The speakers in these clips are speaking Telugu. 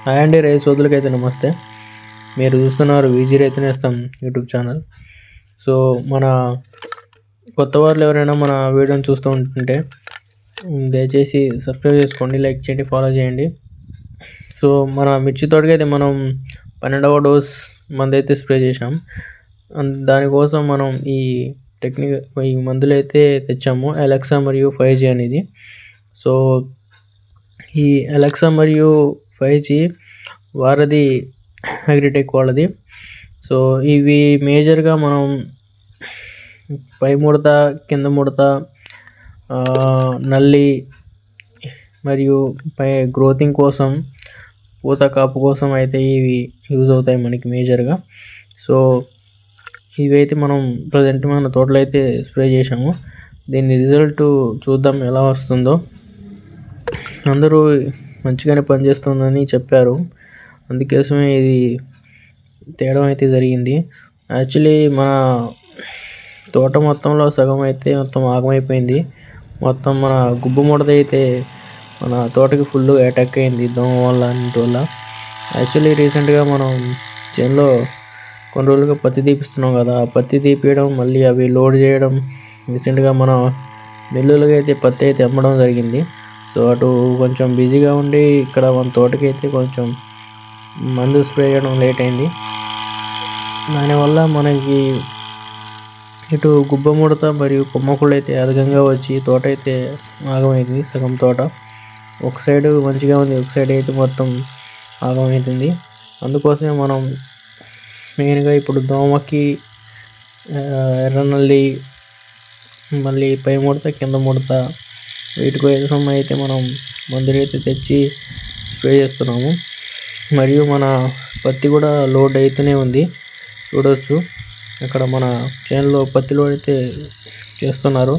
హాయ్ అండి, రైతు సోదరులకైతే నమస్తే. మీరు చూస్తున్నారు వీజీ రైతు నేస్తం యూట్యూబ్ ఛానల్. సో మన కొత్త వాళ్ళు ఎవరైనా మన వీడియోని చూస్తూ ఉంటుంటే దయచేసి సబ్స్క్రైబ్ చేసుకోండి, లైక్ చేయండి, ఫాలో చేయండి. సో మన మిర్చి తోటకైతే మనం 12వ డోస్ మందైతే స్ప్రే చేసాం. దానికోసం మనం ఈ మందులు అయితే తెచ్చాము, ఎలక్సా మరియు 5G అనేది. సో ఈ ఎలక్సా మరియు 5G వారధి అగ్రిటెక్ వాళ్ళది. సో ఇవి మేజర్గా మనం పై ముడత, కింద ముడత, నల్లి మరియు పై గ్రోతింగ్ కోసం, పూత కాపు కోసం అయితే ఇవి యూజ్ అవుతాయి మనకి మేజర్గా. సో ఇవైతే మనం ప్రజెంట్ మన తోటలో అయితే స్ప్రే చేసాము. దీని రిజల్ట్ చూద్దాం ఎలా వస్తుందో. అందరూ మంచిగానే పనిచేస్తుందని చెప్పారు, అందుకోసమే ఇది తేడం అయితే జరిగింది. యాక్చువల్లీ మన తోట మొత్తంలో సగం అయితే మొత్తం ఆగమైపోయింది. మొత్తం మన గుబ్బు ముడత అయితే మన తోటకి ఫుల్ అటాక్ అయింది దోమ వల్ల, అన్నిటి వల్ల. యాక్చువల్లీ రీసెంట్గా మనం చేనులో కొన్ని రోజులుగా పత్తి తీపిస్తున్నాం కదా, పత్తి తీపియడం, మళ్ళీ అవి లోడ్ చేయడం, రీసెంట్గా మన మిల్లులకి అయితే పత్తి అయితే అమ్మడం జరిగింది. సో అటు కొంచెం బిజీగా ఉండి ఇక్కడ మన తోటకి అయితే కొంచెం మందు స్ప్రే చేయడం లేట్ అయింది. దానివల్ల మనకి ఇటు గుబ్బ ముడత మరియు కొమ్మకుళ్ళు అయితే అధికంగా వచ్చి తోట అయితే ఆగమైంది. సగం తోట ఒక సైడ్ మంచిగా ఉంది, ఒక సైడ్ అయితే మొత్తం ఆగమవుతుంది. అందుకోసమే మనం మెయిన్గా ఇప్పుడు దోమకి, ఎర్రనల్లి, మళ్ళీ పై ముడత, కింద ముడత, వీటి కోసం అయితే మనం మందులు అయితే తెచ్చి స్ప్రే చేస్తున్నాము. మరియు మన పత్తి కూడా లోడ్ అవుతూనే ఉంది, చూడవచ్చు. అక్కడ మన చేనులో పత్తి లోడ్ అయితే చేస్తున్నారు.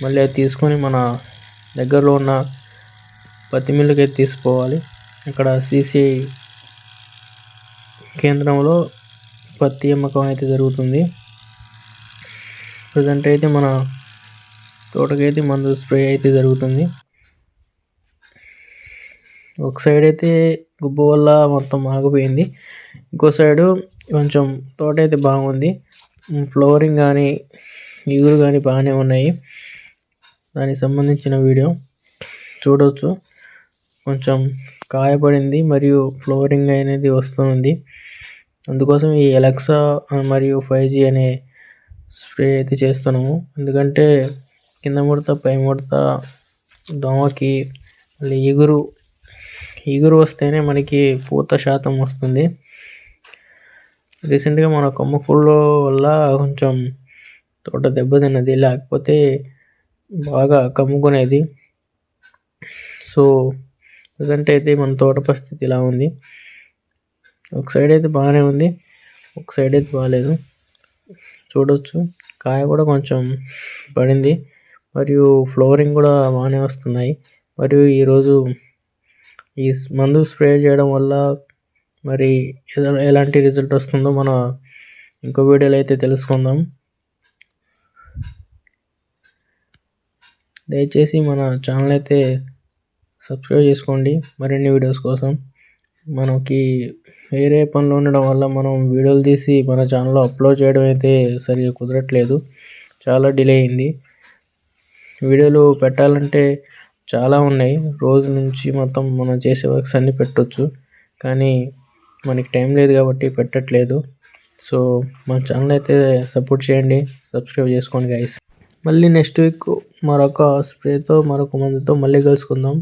మళ్ళీ అది తీసుకొని మన దగ్గరలో ఉన్న పత్తి మిల్లుకి అయితే తీసుకోవాలి. అక్కడ CCI కేంద్రంలో పత్తి అమ్మకం అయితే జరుగుతుంది. ప్రజెంట్ అయితే మన తోటకైతే మందు స్ప్రే అయితే జరుగుతుంది. ఒక సైడ్ అయితే గుబ్బు వల్ల మొత్తం ఆగిపోయింది, ఇంకో సైడు కొంచెం తోట అయితే బాగుంది. ఫ్లవరింగ్ కానీ, ఇగురు కానీ బాగానే ఉన్నాయి. దానికి సంబంధించిన వీడియో చూడవచ్చు. కొంచెం కాయపడింది మరియు ఫ్లవరింగ్ అనేది వస్తుంది. అందుకోసం ఈ ఎలక్సా మరియు 5G అనే స్ప్రే అయితే చేస్తున్నాము. ఎందుకంటే కింద ముడత, పై ముడత, దోమకి, మళ్ళీ ఇగురు వస్తేనే మనకి పూత శాతం వస్తుంది. రీసెంట్గా మన కొమ్మకుళ్ళు వల్ల కొంచెం తోట దెబ్బతిన్నది, లేకపోతే బాగా కమ్ముకునేది. సో ప్రజెంట్ అయితే మన తోట పరిస్థితి ఇలా ఉంది. ఒక సైడ్ అయితే బాగానే ఉంది, ఒక సైడ్ అయితే బాగాలేదు, చూడవచ్చు. కాయ కూడా కొంచెం పడింది మరియు ఫ్లవరింగ్ కూడా బాగానే వస్తున్నాయి. మరియు ఈరోజు ఈ మందు స్ప్రే చేయడం వల్ల మరి ఎలాంటి రిజల్ట్ వస్తుందో మన ఇంకో వీడియోలో అయితే తెలుసుకుందాం. దయచేసి మన ఛానల్ అయితే సబ్స్క్రైబ్ చేసుకోండి మరిన్ని వీడియోస్ కోసం. మనకి వేరే పనులు ఉండడం వల్ల మనం వీడియోలు తీసి మన ఛానల్లో అప్లోడ్ చేయడం అయితే సరిగా కుదరట్లేదు, చాలా డిలే అయింది. వీడియోలు పెట్టాలంటే చాలా ఉన్నాయి, రోజు నుంచి మొత్తం మనం చేసే వర్క్స్ అన్నీ పెట్టవచ్చు, కానీ మనకి టైం లేదు కాబట్టి పెట్టట్లేదు. సో మన ఛానల్ అయితే సపోర్ట్ చేయండి, సబ్స్క్రైబ్ చేసుకోండి గైస్. మళ్ళీ నెక్స్ట్ వీక్ మరొక స్ప్రేతో, మరొక మందుతో మళ్ళీ కలుసుకుందాం.